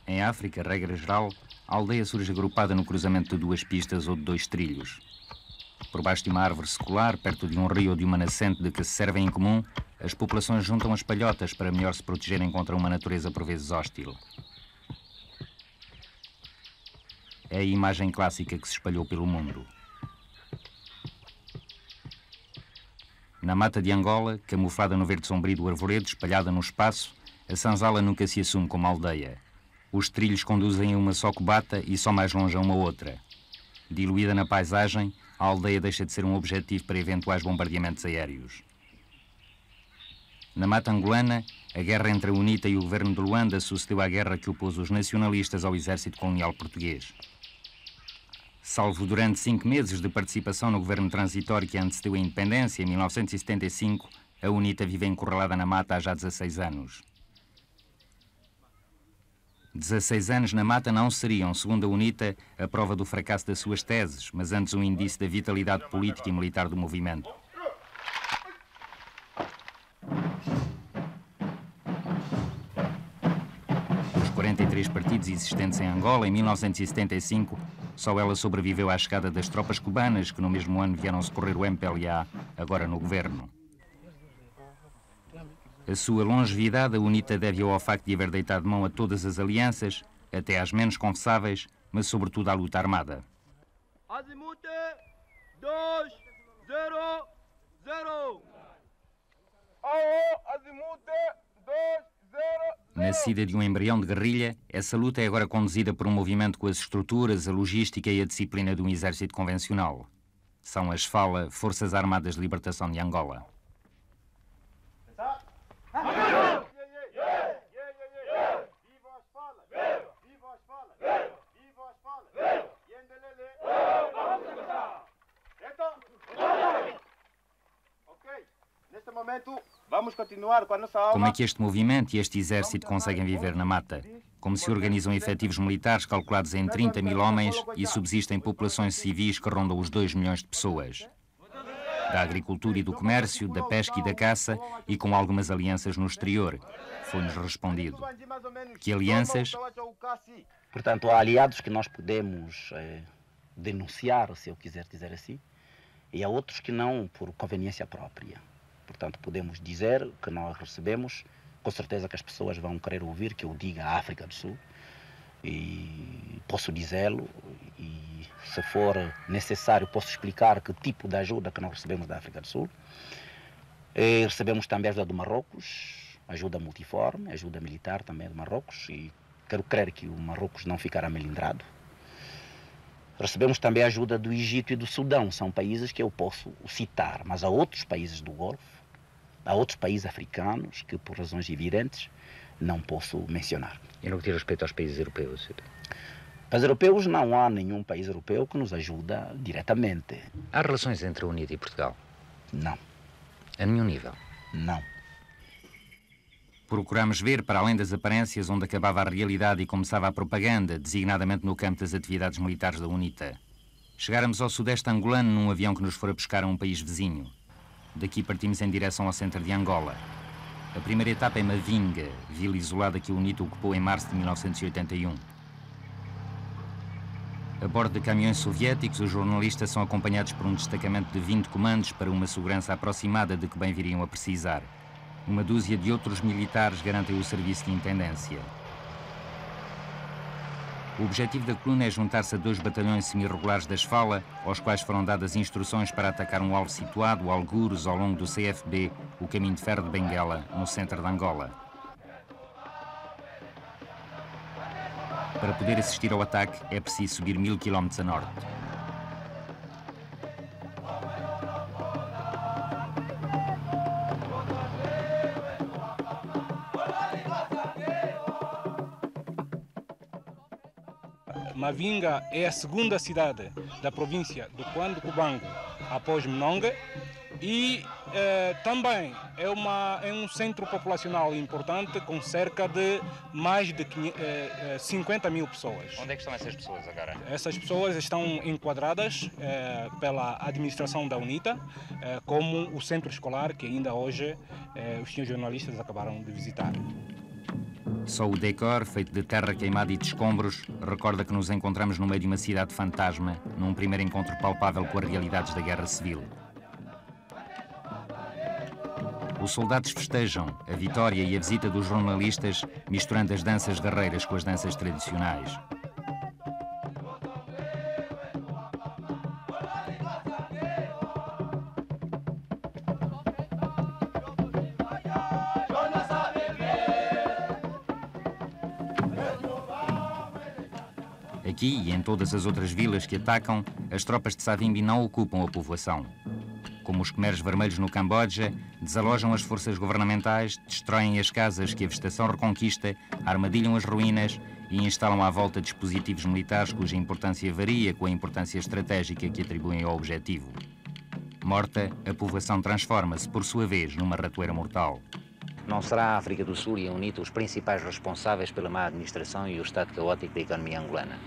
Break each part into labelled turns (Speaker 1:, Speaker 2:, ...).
Speaker 1: Em África, regra geral, a aldeia surge agrupada no cruzamento de duas pistas ou de dois trilhos. Por baixo de uma árvore secular, perto de um rio ou de uma nascente de que se servem em comum, as populações juntam as palhotas para melhor se protegerem contra uma natureza por vezes hostil. É a imagem clássica que se espalhou pelo mundo. Na mata de Angola, camuflada no verde sombrio do arvoredo, espalhada no espaço, a senzala nunca se assume como aldeia. Os trilhos conduzem a uma só cobata e só mais longe a uma outra. Diluída na paisagem, a aldeia deixa de ser um objetivo para eventuais bombardeamentos aéreos. Na mata angolana, a guerra entre a UNITA e o governo de Luanda sucedeu à guerra que opôs os nacionalistas ao exército colonial português. Salvo durante 5 meses de participação no governo transitório que antecedeu a independência, em 1975, a UNITA vive encurralada na mata há já 16 anos. 16 anos na mata não seriam, segundo a UNITA, a prova do fracasso das suas teses, mas antes um indício da vitalidade política e militar do movimento. Dos 43 partidos existentes em Angola, em 1975, só ela sobreviveu à chegada das tropas cubanas, que no mesmo ano vieram socorrer o MPLA, agora no governo. A sua longevidade, a UNITA, deve-o ao facto de haver deitado mão a todas as alianças, até às menos confessáveis, mas sobretudo à luta armada.
Speaker 2: Azimute 200. Azimute 200.
Speaker 1: Nascida de um embrião de guerrilha, essa luta é agora conduzida por um movimento com as estruturas, a logística e a disciplina de um exército convencional. São as FALA, Forças Armadas de Libertação de Angola.
Speaker 2: Neste momento, vamos continuar com a nossa aula.
Speaker 1: Como é que este movimento e este exército conseguem viver na mata? Como se organizam efetivos militares calculados em 30 mil homens e subsistem populações civis que rondam os 2 milhões de pessoas? Da agricultura e do comércio, da pesca e da caça e com algumas alianças no exterior. Foi-nos respondido. Que alianças?
Speaker 3: Portanto, há aliados que nós podemos denunciar, se eu quiser dizer assim, e há outros que não, por conveniência própria. Portanto, podemos dizer que nós recebemos, com certeza que as pessoas vão querer ouvir que eu diga a África do Sul, e posso dizê-lo, e se for necessário posso explicar que tipo de ajuda que nós recebemos da África do Sul. E recebemos também ajuda do Marrocos, ajuda multiforme, ajuda militar também do Marrocos, e quero crer que o Marrocos não ficará melindrado. Recebemos também a ajuda do Egito e do Sudão, são países que eu posso citar, mas há outros países do Golfo, há outros países africanos que, por razões evidentes, não posso mencionar.
Speaker 4: E no que diz respeito aos países europeus?
Speaker 3: Países europeus, não há nenhum país europeu que nos ajuda diretamente.
Speaker 4: Há relações entre a UNITA e Portugal?
Speaker 3: Não.
Speaker 4: A nenhum nível?
Speaker 3: Não.
Speaker 1: Procuramos ver, para além das aparências, onde acabava a realidade e começava a propaganda, designadamente no campo das atividades militares da UNITA. Chegáramos ao sudeste angolano num avião que nos fora buscar a um país vizinho. Daqui partimos em direção ao centro de Angola. A primeira etapa é Mavinga, vila isolada que a UNITA ocupou em março de 1981. A bordo de caminhões soviéticos, os jornalistas são acompanhados por um destacamento de 20 comandos para uma segurança aproximada de que bem viriam a precisar. Uma dúzia de outros militares garantem o serviço de intendência. O objetivo da coluna é juntar-se a 2 batalhões semi-regulares das FALA, aos quais foram dadas instruções para atacar um alvo situado, algures, ao longo do CFB, o caminho de ferro de Benguela, no centro de Angola. Para poder assistir ao ataque, é preciso subir 1000 km a norte.
Speaker 5: Mavinga é a segunda cidade da província do Cuando-Cubango após Mnongue e também é um centro populacional importante com cerca de mais de 50 mil pessoas.
Speaker 4: Onde é que estão essas pessoas agora?
Speaker 5: Essas pessoas estão enquadradas pela administração da UNITA como o centro escolar que ainda hoje os senhores jornalistas acabaram de visitar.
Speaker 1: Só o decor, feito de terra queimada e de escombros, recorda que nos encontramos no meio de uma cidade fantasma, num primeiro encontro palpável com as realidades da Guerra Civil. Os soldados festejam a vitória e a visita dos jornalistas, misturando as danças guerreiras com as danças tradicionais. Aqui e em todas as outras vilas que atacam, as tropas de Savimbi não ocupam a povoação. Como os Khmeres Vermelhos no Camboja, desalojam as forças governamentais, destroem as casas que a vegetação reconquista, armadilham as ruínas e instalam à volta dispositivos militares cuja importância varia com a importância estratégica que atribuem ao objetivo. Morta, a povoação transforma-se, por sua vez, numa ratoeira mortal.
Speaker 4: Não será a África do Sul e a UNITA os principais responsáveis pela má administração e o estado caótico da economia angolana?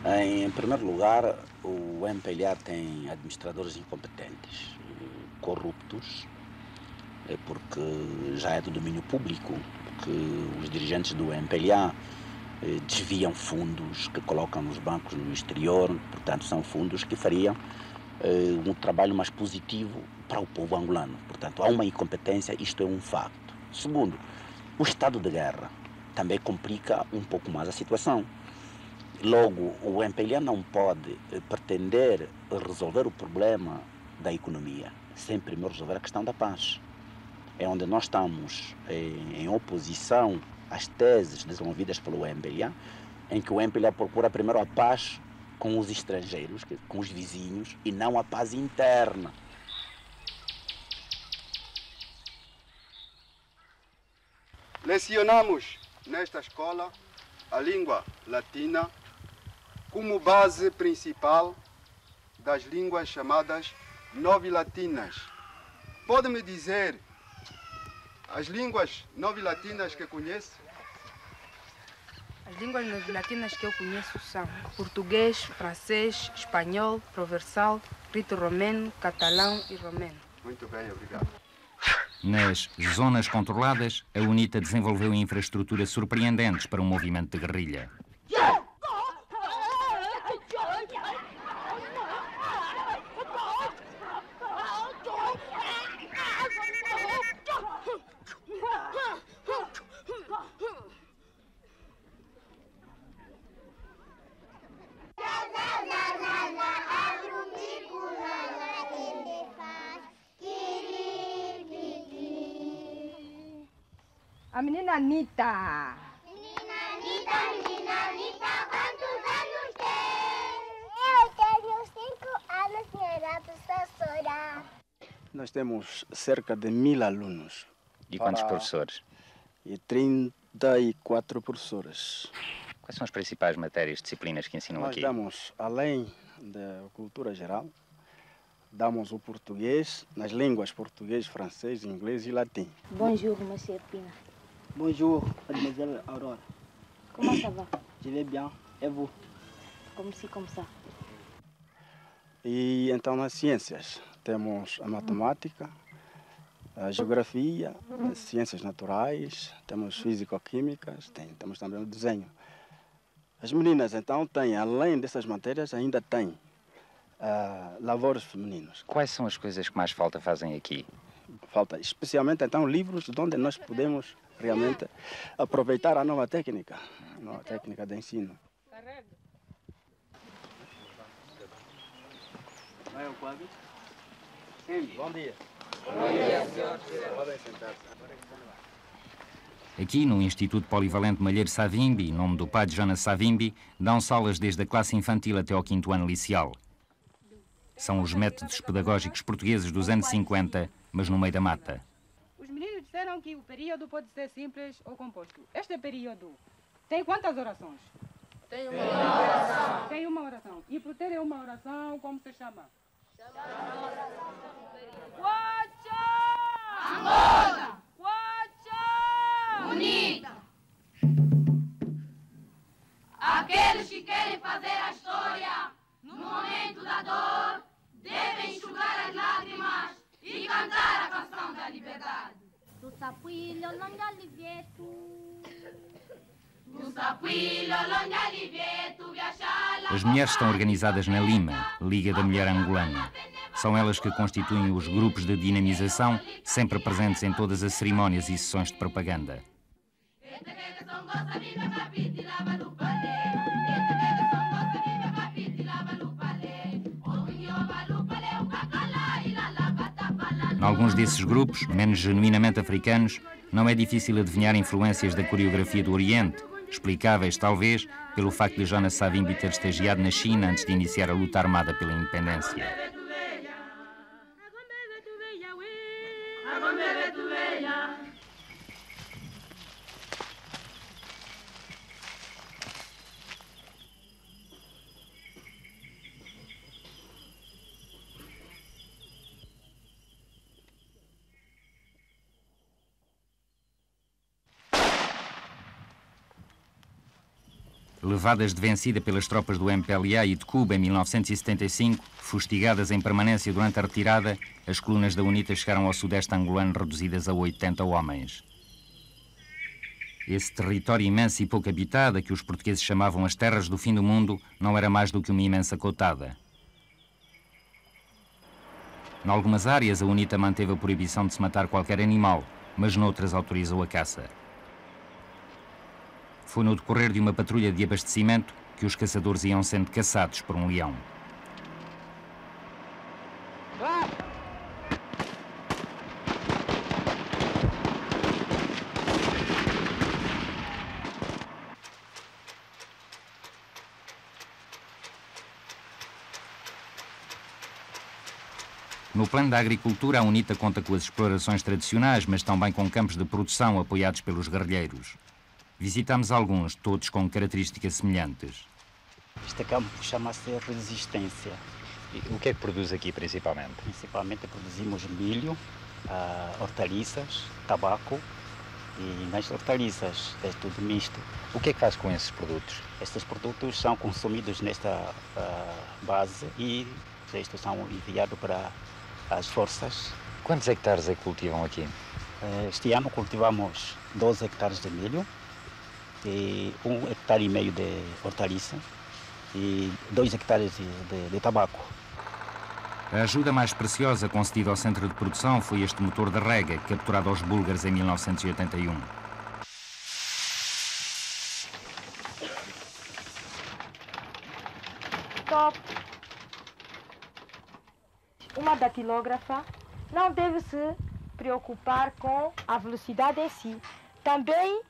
Speaker 3: Em primeiro lugar, o MPLA tem administradores incompetentes, corruptos, porque já é do domínio público, que os dirigentes do MPLA desviam fundos que colocam nos bancos no exterior, portanto são fundos que fariam um trabalho mais positivo para o povo angolano. Portanto, há uma incompetência, isto é um facto. Segundo, o estado de guerra também complica um pouco mais a situação. Logo, o MPLA não pode pretender resolver o problema da economia sem primeiro resolver a questão da paz. É onde nós estamos em oposição às teses desenvolvidas pelo MPLA, em que o MPLA procura primeiro a paz com os estrangeiros, com os vizinhos, e não a paz interna.
Speaker 2: Lecionamos nesta escola a língua latina como base principal das línguas chamadas novilatinas. Pode-me dizer as línguas novilatinas que conhece?
Speaker 6: As línguas novilatinas que eu conheço são português, francês, espanhol, provençal, rito-romeno, catalão e romeno.
Speaker 2: Muito bem, obrigado.
Speaker 1: Nas zonas controladas, a UNITA desenvolveu infraestruturas surpreendentes para um movimento de guerrilha.
Speaker 7: A menina Anitta.
Speaker 8: Menina Anitta, quantos anos tem? Eu tenho 5 anos, senhora professora.
Speaker 9: Nós temos cerca de 1000 alunos.
Speaker 4: E quantos professores?
Speaker 9: E 34 professores.
Speaker 4: Quais são as principais matérias, disciplinas que ensinam
Speaker 9: Nós
Speaker 4: aqui?
Speaker 9: damos, além da cultura geral, damos o português, nas línguas português, francês, inglês e latim.
Speaker 8: Bonjour, monsieur Pina.
Speaker 10: Bonjour, mademoiselle Aurore.
Speaker 8: Comment ça va?
Speaker 10: Je vais bien. Et vous?
Speaker 8: Comme ci, comme ça.
Speaker 9: E então nas ciências temos a matemática, a geografia, as ciências naturais, temos físico-químicas, temos também o desenho. As meninas então têm, além dessas matérias, ainda têm lavores femininos.
Speaker 4: Quais são as coisas que mais falta fazem aqui?
Speaker 9: Falta especialmente então livros onde nós podemos realmente aproveitar a nova técnica de ensino.
Speaker 10: Bom dia.
Speaker 9: Bom dia, senhor. Podem sentar-se.
Speaker 1: Aqui, no Instituto Polivalente Malheiro Savimbi, nome do pai de Jonas Savimbi, dão aulas desde a classe infantil até ao 5º ano liceal. São os métodos pedagógicos portugueses dos anos 50, mas no meio da mata.
Speaker 6: Os meninos disseram que o período pode ser simples ou composto. Este período tem quantas orações? Tem uma oração. Tem uma oração. E por ter uma oração, como se chama? Quacha! Angola! Quacha!
Speaker 11: Unida! Aqueles que querem fazer a história no momento da dor devem enxugar as lágrimas e cantar a canção da liberdade.
Speaker 8: Tu sapui, não me alivieto.
Speaker 1: As mulheres estão organizadas na Lima, Liga da Mulher Angolana. São elas que constituem os grupos de dinamização, sempre presentes em todas as cerimónias e sessões de propaganda. Em alguns desses grupos, menos genuinamente africanos, não é difícil adivinhar influências da coreografia do Oriente, explicáveis, talvez, pelo facto de Jonas Savimbi ter estagiado na China antes de iniciar a luta armada pela independência. Levadas de vencida pelas tropas do MPLA e de Cuba em 1975, fustigadas em permanência durante a retirada, as colunas da UNITA chegaram ao sudeste angolano reduzidas a 80 homens. Esse território imenso e pouco habitado, a que os portugueses chamavam as terras do fim do mundo, não era mais do que uma imensa cotada. Em algumas áreas, a UNITA manteve a proibição de se matar qualquer animal, mas noutras autorizou a caça. Foi no decorrer de uma patrulha de abastecimento que os caçadores iam sendo caçados por um leão. No plano da agricultura, a UNITA conta com as explorações tradicionais, mas também com campos de produção apoiados pelos guerrilheiros. Visitamos alguns, todos com características semelhantes.
Speaker 3: Este campo chama-se Resistência.
Speaker 4: E o que é que produz aqui principalmente?
Speaker 3: Principalmente produzimos milho, hortaliças, tabaco e nas hortaliças é tudo misto.
Speaker 4: O que é que faz com esses produtos?
Speaker 3: Estes produtos são consumidos nesta base e estes são enviados para as forças.
Speaker 4: Quantos hectares é que cultivam aqui?
Speaker 3: Este ano cultivamos 12 hectares de milho, e 1,5 hectare de hortaliça e 2 hectares de tabaco.
Speaker 1: A ajuda mais preciosa concedida ao centro de produção foi este motor de rega, capturado aos búlgaros em 1981.
Speaker 7: Stop. Uma datilógrafa não deve se preocupar com a velocidade em si. Também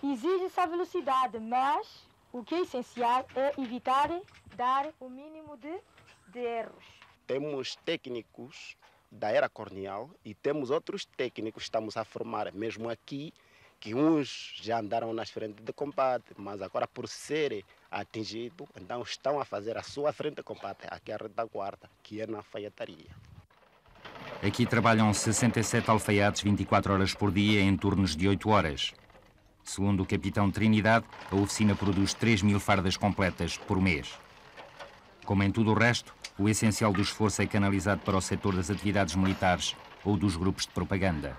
Speaker 7: exige-se a velocidade, mas o que é essencial é evitar dar o mínimo de erros.
Speaker 12: Temos técnicos da era colonial e temos outros técnicos que estamos a formar, mesmo aqui, que uns já andaram nas frentes de combate, mas agora por serem atingidos, então estão a fazer a sua frente de combate, aqui a retaguarda, que é na alfaiataria.
Speaker 1: Aqui trabalham 67 alfaiates 24 horas por dia em turnos de 8 horas. Segundo o capitão Trinidade, a oficina produz 3.000 fardas completas por mês. Como em tudo o resto, o essencial do esforço é canalizado para o setor das atividades militares ou dos grupos de propaganda.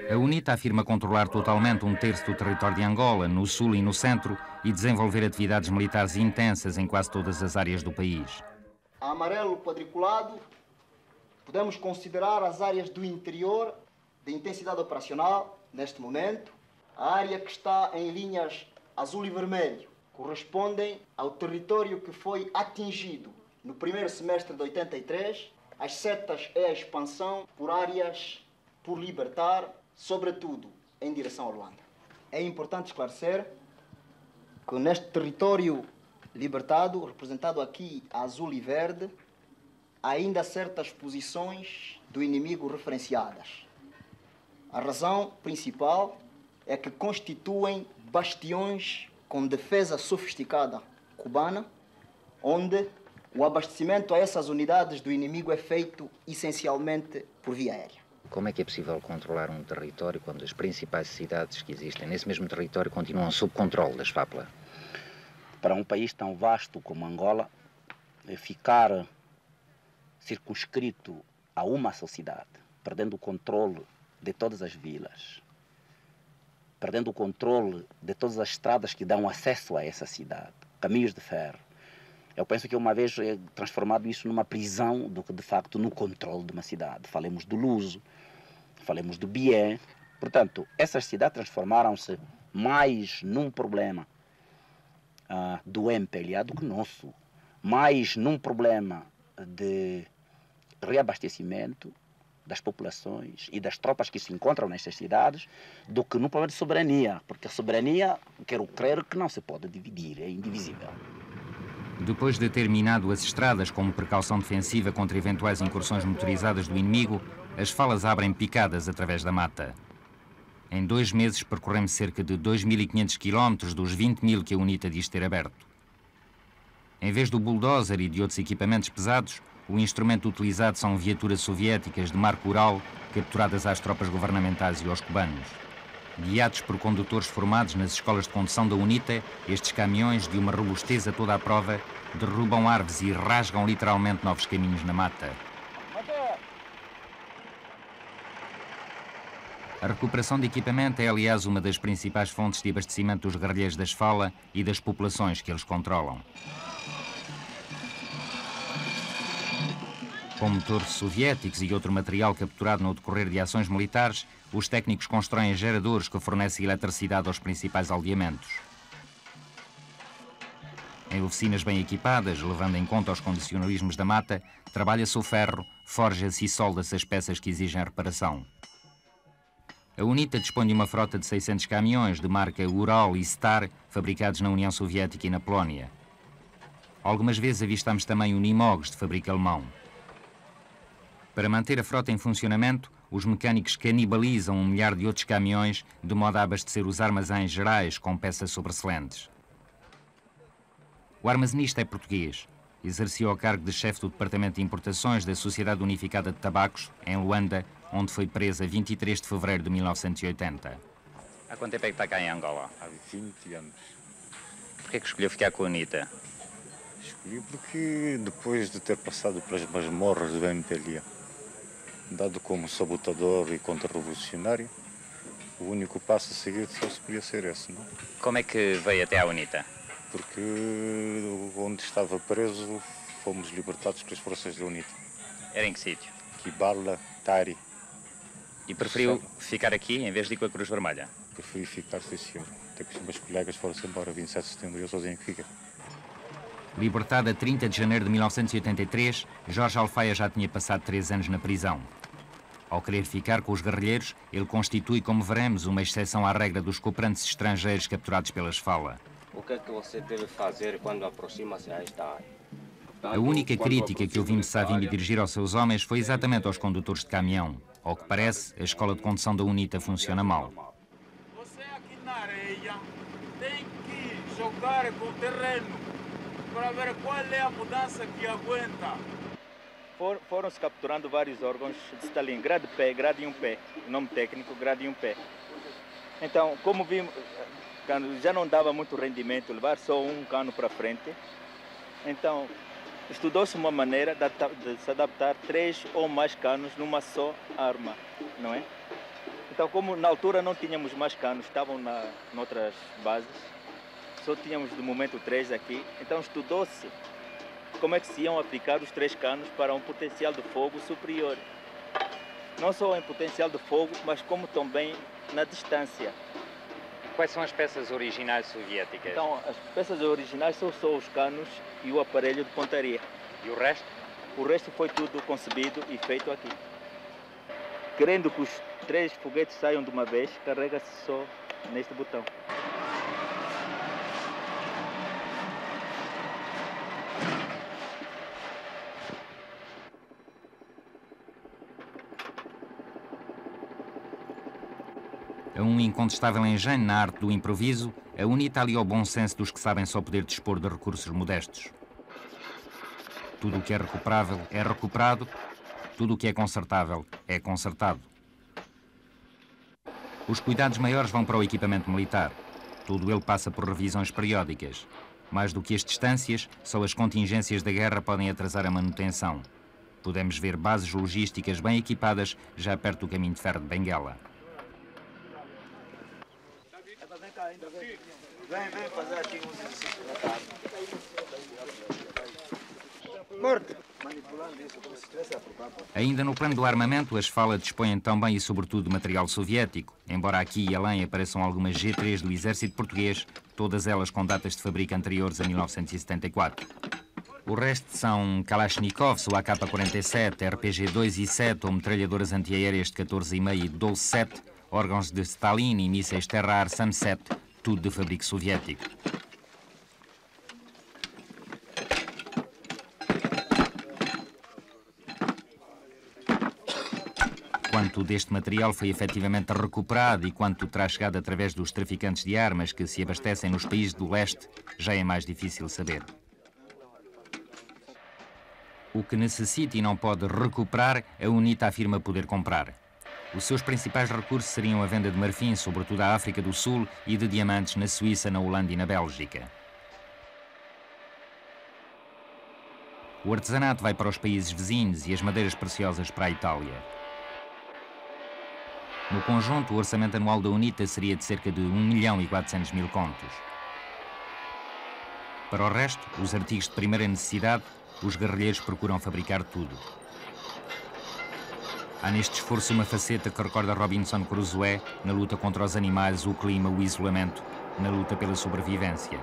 Speaker 1: A UNITA afirma controlar totalmente 1/3 do território de Angola, no sul e no centro, e desenvolver atividades militares intensas em quase todas as áreas do país.
Speaker 10: A amarelo quadriculado, podemos considerar as áreas do interior de intensidade operacional, neste momento. A área que está em linhas azul e vermelho correspondem ao território que foi atingido no primeiro semestre de 83. As setas é a expansão por áreas por libertar, sobretudo em direção a Luanda. É importante esclarecer que neste território libertado, representado aqui a azul e verde, há ainda certas posições do inimigo referenciadas. A razão principal é que constituem bastiões com defesa sofisticada cubana, onde o abastecimento a essas unidades do inimigo é feito essencialmente por via aérea.
Speaker 4: Como é que é possível controlar um território quando as principais cidades que existem nesse mesmo território continuam sob controle das FAPLA?
Speaker 3: Para um país tão vasto como Angola, ficar circunscrito a uma sociedade, perdendo o controle de todas as vilas, perdendo o controle de todas as estradas que dão acesso a essa cidade, caminhos de ferro. Eu penso que uma vez é transformado isso numa prisão do que de facto no controle de uma cidade. Falemos do Luso, falemos do Bié. Portanto, essas cidades transformaram-se mais num problema do MPLA do que nosso, mais num problema de reabastecimento das populações e das tropas que se encontram nestas cidades do que num problema de soberania, porque a soberania, quero crer que não se pode dividir, é indivisível.
Speaker 1: Depois de ter minado as estradas como precaução defensiva contra eventuais incursões motorizadas do inimigo, as falas abrem picadas através da mata. Em 2 meses percorremos cerca de 2.500 km dos 20.000 que a UNITA diz ter aberto. Em vez do bulldozer e de outros equipamentos pesados, o instrumento utilizado são viaturas soviéticas de marco Ural capturadas às tropas governamentais e aos cubanos. Guiados por condutores formados nas escolas de condução da UNITA, estes caminhões, de uma robustez a toda a prova, derrubam árvores e rasgam literalmente novos caminhos na mata. A recuperação de equipamento é, aliás, uma das principais fontes de abastecimento dos guerrilheiros das FALA e das populações que eles controlam. Com motores soviéticos e outro material capturado no decorrer de ações militares, os técnicos constroem geradores que fornecem eletricidade aos principais aldeamentos. Em oficinas bem equipadas, levando em conta os condicionalismos da mata, trabalha-se o ferro, forja-se e solda-se as peças que exigem reparação. A UNITA dispõe de uma frota de 600 caminhões de marca Ural e Star, fabricados na União Soviética e na Polónia. Algumas vezes avistamos também Unimogs, de fabrico alemão. Para manter a frota em funcionamento, os mecânicos canibalizam 1 milhar de outros caminhões, de modo a abastecer os armazéns gerais com peças sobressalentes. O armazenista é português. Exercia o cargo de chefe do Departamento de Importações da Sociedade Unificada de Tabacos, em Luanda, onde foi preso a 23 de fevereiro de 1980. Há quanto tempo é que está cá em Angola?
Speaker 13: Há 20 anos.
Speaker 1: Porquê que escolheu ficar com a UNITA?
Speaker 13: Escolhi porque depois de ter passado pelas masmorras do MPLA, dado como sabotador e contra-revolucionário, o único passo a seguir só se podia ser esse, não?
Speaker 1: Como é que veio até à UNITA?
Speaker 13: Porque onde estava preso fomos libertados pelas forças da UNITA.
Speaker 1: Era em que sítio?
Speaker 13: Kibala, Tari.
Speaker 1: E preferiu ficar aqui em vez de ir com a Cruz Vermelha?
Speaker 13: Preferi ficar, sim, senhor. Até que os meus colegas foram-se embora 27 de setembro e eu sozinho que fica.
Speaker 1: Libertado a 30 de janeiro de 1983, Jorge Alfaia já tinha passado 3 anos na prisão. Ao querer ficar com os guerrilheiros, ele constitui, como veremos, uma exceção à regra dos cooperantes estrangeiros capturados pelas FALA.
Speaker 14: O que é que você deve fazer quando aproxima-se a esta área?
Speaker 1: A única crítica que ouvimos Savimbi dirigir aos seus homens foi exatamente aos condutores de caminhão. Ao que parece, a escola de condução da UNITA funciona mal.
Speaker 15: Você aqui na areia tem que jogar com o terreno para ver qual é a mudança que aguenta.
Speaker 16: Foram-se capturando vários órgãos de Stalin, grade pé, grade 1 pé, nome técnico, grade 1 pé. Então, como vimos, já não dava muito rendimento levar só um cano para frente, então estudou-se uma maneira de se adaptar 3 ou mais canos numa só arma, não é? Então, como na altura não tínhamos mais canos, estavam noutras bases, só tínhamos de momento 3 aqui, então estudou-se como é que se iam aplicar os 3 canos para um potencial de fogo superior. Não só em potencial de fogo, mas como também na distância.
Speaker 1: Quais são as peças originais soviéticas?
Speaker 16: Então, as peças originais são só os canos e o aparelho de pontaria.
Speaker 1: E o resto?
Speaker 16: O resto foi tudo concebido e feito aqui. Querendo que os 3 foguetes saiam de uma vez, carrega-se só neste botão.
Speaker 1: A um incontestável engenho na arte do improviso, a UNITA alia ao bom senso dos que sabem só poder dispor de recursos modestos. Tudo o que é recuperável é recuperado, tudo o que é consertável é consertado. Os cuidados maiores vão para o equipamento militar. Tudo ele passa por revisões periódicas. Mais do que as distâncias, só as contingências da guerra podem atrasar a manutenção. Podemos ver bases logísticas bem equipadas já perto do caminho de ferro de Benguela.
Speaker 15: Vem fazer aqui um exercício na tarde. Morto. Manipulando isso como se estivesse a provar.
Speaker 1: Ainda no plano do armamento, as FALA dispõem também e sobretudo de material soviético, embora aqui e além apareçam algumas G3 do exército português, todas elas com datas de fabrico anteriores a 1974. O resto são Kalashnikovs, o AK-47, RPG-2 e 7 ou metralhadoras antiaéreas de 14,5 e 12,7, órgãos de Stalin e mísseis Terra-Ar Sam-7, tudo de fabrico soviético. Quanto deste material foi efetivamente recuperado e quanto terá chegado através dos traficantes de armas que se abastecem nos países do leste, já é mais difícil saber. O que necessita e não pode recuperar, a UNITA afirma poder comprar. Os seus principais recursos seriam a venda de marfim, sobretudo à África do Sul, e de diamantes na Suíça, na Holanda e na Bélgica. O artesanato vai para os países vizinhos e as madeiras preciosas para a Itália. No conjunto, o orçamento anual da UNITA seria de cerca de 1.400.000 contos. Para o resto, os artigos de primeira necessidade, os guerrilheiros procuram fabricar tudo. Há neste esforço uma faceta que recorda Robinson Crusoe na luta contra os animais, o clima, o isolamento, na luta pela sobrevivência.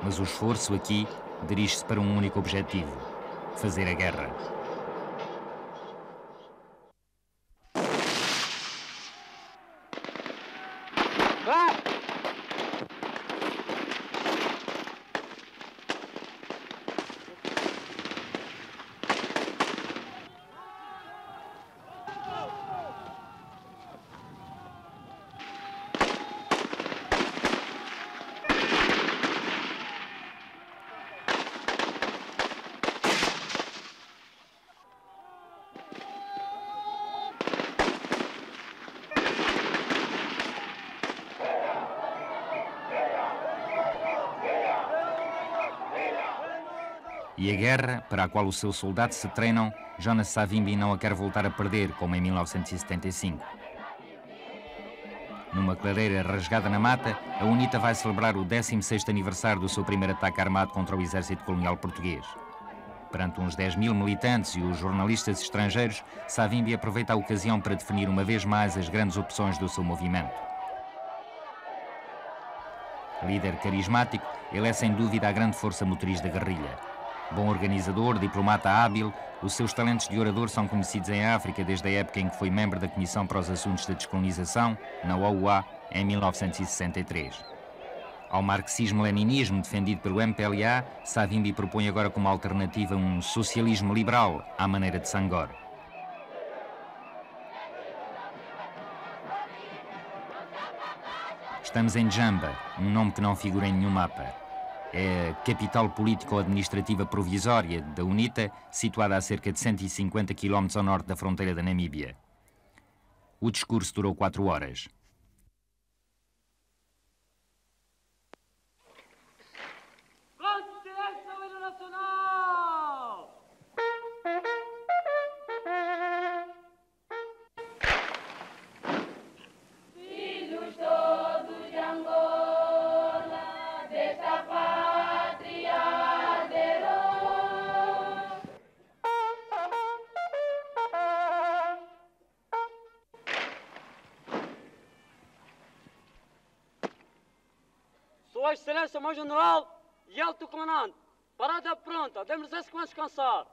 Speaker 1: Mas o esforço aqui dirige-se para um único objetivo: fazer a guerra. E a guerra, para a qual os seus soldados se treinam, Jonas Savimbi não a quer voltar a perder, como em 1975. Numa clareira rasgada na mata, a UNITA vai celebrar o 16º aniversário do seu primeiro ataque armado contra o exército colonial português. Perante uns 10.000 militantes e os jornalistas estrangeiros, Savimbi aproveita a ocasião para definir uma vez mais as grandes opções do seu movimento. Líder carismático, ele é sem dúvida a grande força motriz da guerrilha. Bom organizador, diplomata hábil, os seus talentos de orador são conhecidos em África desde a época em que foi membro da Comissão para os Assuntos da Descolonização, na OUA, em 1963. Ao marxismo-leninismo defendido pelo MPLA, Savimbi propõe agora como alternativa um socialismo liberal, à maneira de Senghor. Estamos em Jamba, um nome que não figura em nenhum mapa. É a capital político-administrativa provisória da UNITA, situada a cerca de 150 km ao norte da fronteira da Namíbia. O discurso durou 4 horas.
Speaker 17: Sua Excelência, meu General e Alto Comandante, parada pronta, demos licença com descansar.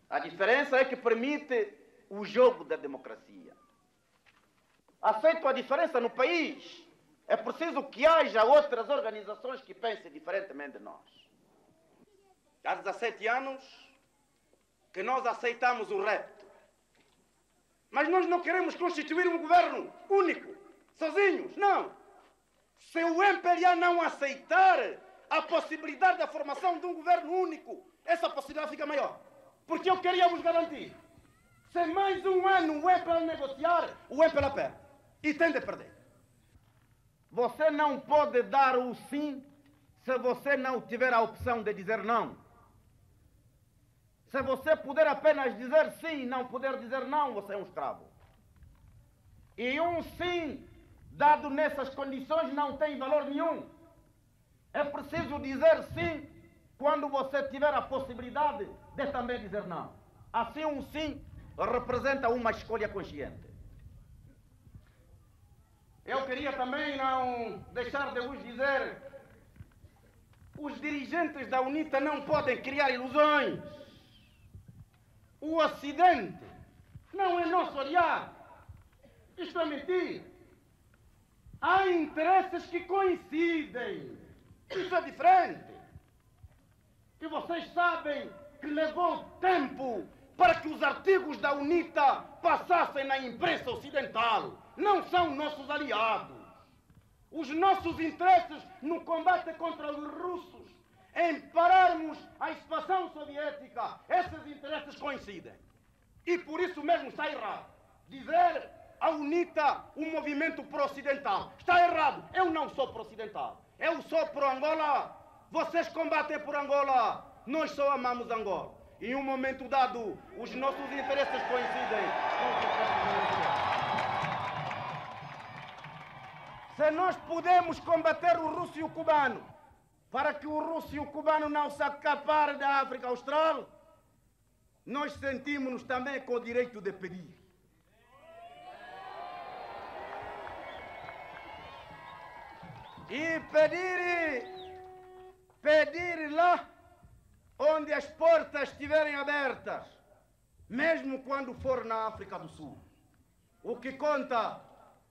Speaker 10: A diferença é que permite o jogo da democracia.
Speaker 18: aceito a diferença no país. É preciso que haja outras organizações que pensem diferentemente de nós. Há 17 anos que nós aceitamos o repto. Mas nós não queremos constituir um governo único, sozinhos, não. Se o MPLA não aceitar a possibilidade da formação de um governo único, essa possibilidade fica maior. Porque eu queria vos garantir, se mais um ano o MPLA negociar, o MPLA perde. E tem de perder. Você não pode dar o sim se você não tiver a opção de dizer não. Se você puder apenas dizer sim e não puder dizer não, você é um escravo. E um sim dado nessas condições não tem valor nenhum. É preciso dizer sim quando você tiver a possibilidade de também dizer não. Assim, um sim representa uma escolha consciente. Eu queria também não deixar de vos dizer, os dirigentes da UNITA não podem criar ilusões. O Ocidente não é nosso aliado. Isto é mentira. Há interesses que coincidem. Isso é diferente. E vocês sabem que levou tempo para que os artigos da UNITA passassem na imprensa ocidental. Não são nossos aliados. Os nossos interesses no combate contra os russos, em pararmos a expansão soviética, esses interesses coincidem. E por isso mesmo está errado dizer a UNITA um movimento pro-ocidental. Está errado. Eu não sou pro-ocidental. Eu sou pro-Angola. Vocês combatem por Angola. Nós só amamos Angola. Em um momento dado, os nossos interesses coincidem com os interesses. Se nós podemos combater o russo e o cubano, para que o russo e o cubano não se acaparem da África Austral, nós sentimos-nos também com o direito de pedir. E pedir lá onde as portas estiverem abertas, mesmo quando for na África do Sul. O que conta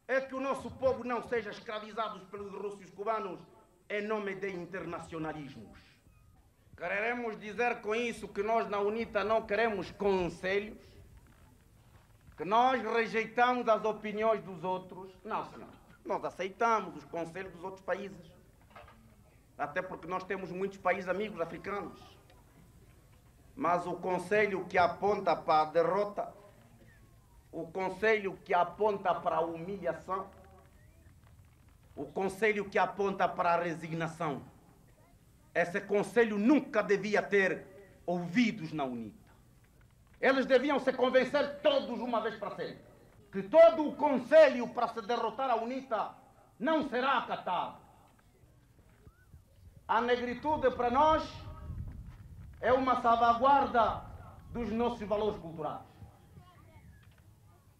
Speaker 18: é que o nosso povo não seja escravizado pelos russos e os cubanos em nome de internacionalismos. Queremos dizer com isso que nós na UNITA não queremos conselhos, que nós rejeitamos as opiniões dos outros. Não, senhor. Nós aceitamos os conselhos dos outros países. Até porque nós temos muitos países amigos africanos. Mas o conselho que aponta para a derrota, o conselho que aponta para a humilhação, o conselho que aponta para a resignação, esse conselho nunca devia ter ouvidos na UNITA. Eles deviam se convencer todos uma vez para sempre que todo o conselho para se derrotar a UNITA não será acatado. A negritude para nós é uma salvaguarda dos nossos valores culturais.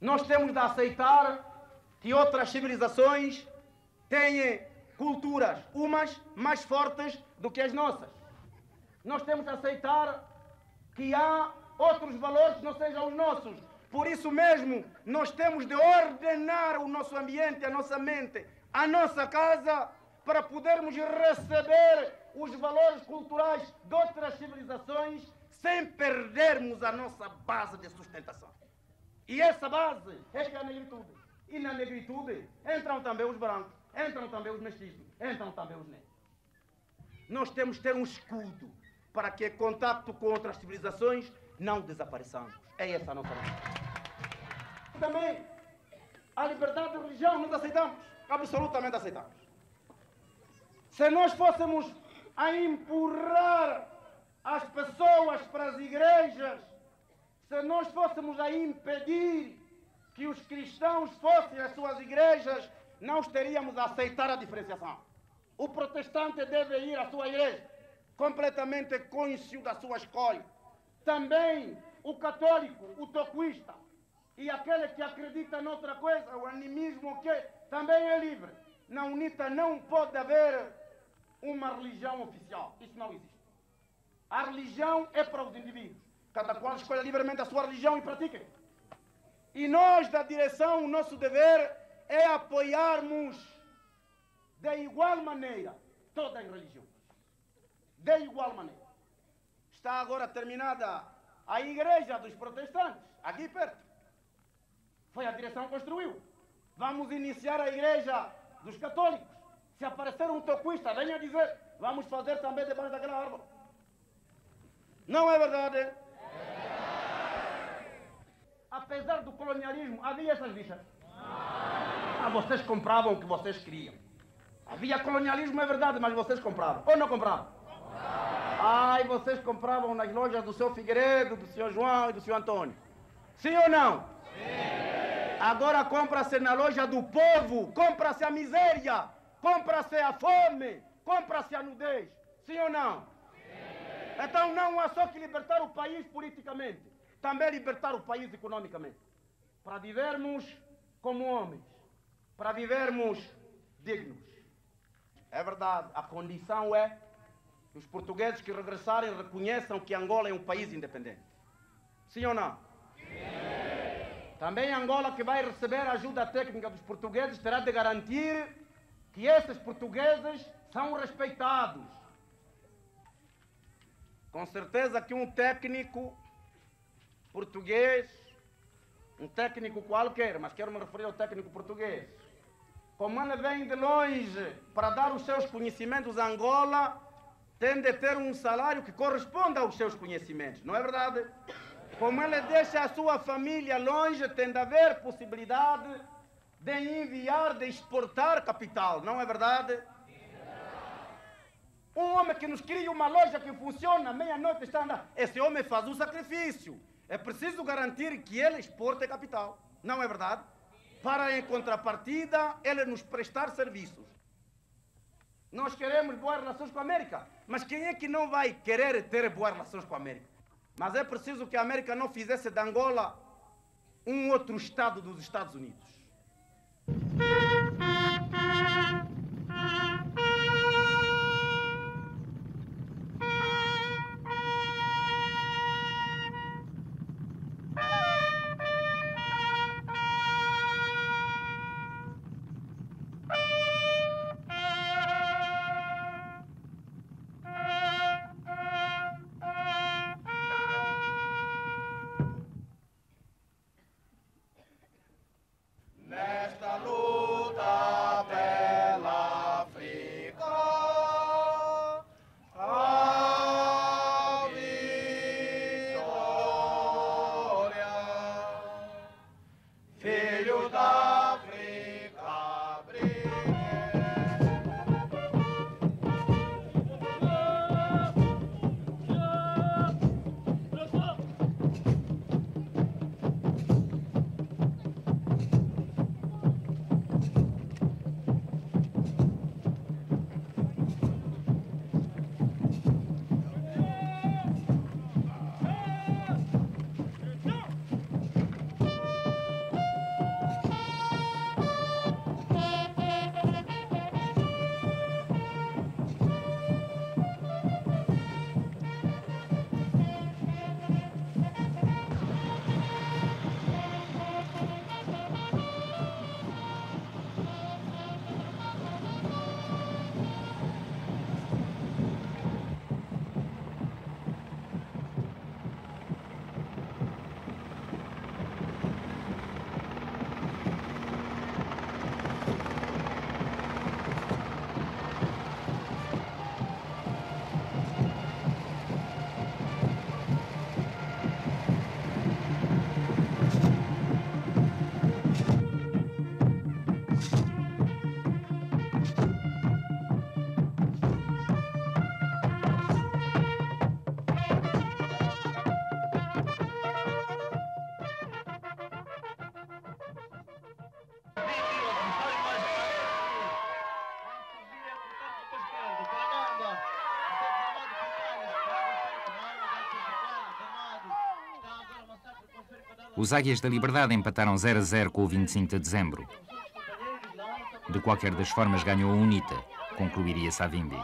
Speaker 18: Nós temos de aceitar que outras civilizações têm culturas, umas mais fortes do que as nossas. Nós temos de aceitar que há outros valores que não sejam os nossos. Por isso mesmo, nós temos de ordenar o nosso ambiente, a nossa mente, a nossa casa, para podermos receber os valores culturais de outras civilizações sem perdermos a nossa base de sustentação. E essa base é que é a negritude. E na negritude entram também os brancos, entram também os mestiços, entram também os negros. Nós temos de ter um escudo para que, em contato com outras civilizações, não desapareçamos. É essa a nossa luta. Também, a liberdade de religião nós aceitamos, absolutamente aceitamos. Se nós fôssemos a empurrar as pessoas para as igrejas, se nós fôssemos a impedir que os cristãos fossem às suas igrejas, não estaríamos a aceitar a diferenciação. O protestante deve ir à sua igreja, completamente cônscio da sua escolha. Também o católico, o toquista, e aquele que acredita noutra coisa, o animismo, que também é livre. Na UNITA não pode haver uma religião oficial. Isso não existe. A religião é para os indivíduos. Cada qual escolhe livremente a sua religião e pratica. E nós, da direção, o nosso dever é apoiarmos de igual maneira todas as religiões. De igual maneira. Está agora terminada a igreja dos protestantes, aqui perto. Foi a direção que construiu. Vamos iniciar a igreja dos católicos. Se aparecer um toquista, venha dizer, vamos fazer também debaixo daquela árvore. Não é verdade? Apesar do colonialismo, havia essas bichas. Vocês compravam o que vocês queriam. Havia colonialismo, é verdade, mas vocês compravam. Ou não compravam? E vocês compravam nas lojas do seu Figueiredo, do senhor João e do senhor Antônio. Sim ou não? Sim. Agora compra-se na loja do povo, compra-se a miséria, compra-se a fome, compra-se a nudez. Sim ou não? Sim. Então não há só que libertar o país politicamente, também libertar o país economicamente. Para vivermos como homens, para vivermos dignos. É verdade, a condição é que os portugueses que regressarem reconheçam que Angola é um país independente. Sim ou não? Sim. Também Angola, que vai receber a ajuda técnica dos portugueses, terá de garantir que esses portugueses são respeitados. Com certeza que um técnico português, um técnico qualquer, mas quero me referir ao técnico português, como ele vem de longe para dar os seus conhecimentos a Angola, tem de ter um salário que corresponda aos seus conhecimentos, não é verdade? Como ele deixa a sua família longe, tem de haver possibilidade de enviar, de exportar capital, não é verdade? Um homem que nos cria uma loja que funciona, meia-noite está andando, esse homem faz um sacrifício. É preciso garantir que ele exporte capital, não é verdade? Para, em contrapartida, ele nos prestar serviços. Nós queremos boas relações com a América, mas quem é que não vai querer ter boas relações com a América? Mas é preciso que a América não fizesse de Angola um outro estado dos Estados Unidos.
Speaker 1: Os Águias da Liberdade empataram 0-0 com o 25 de dezembro. De qualquer das formas ganhou a UNITA, concluiria Savimbi.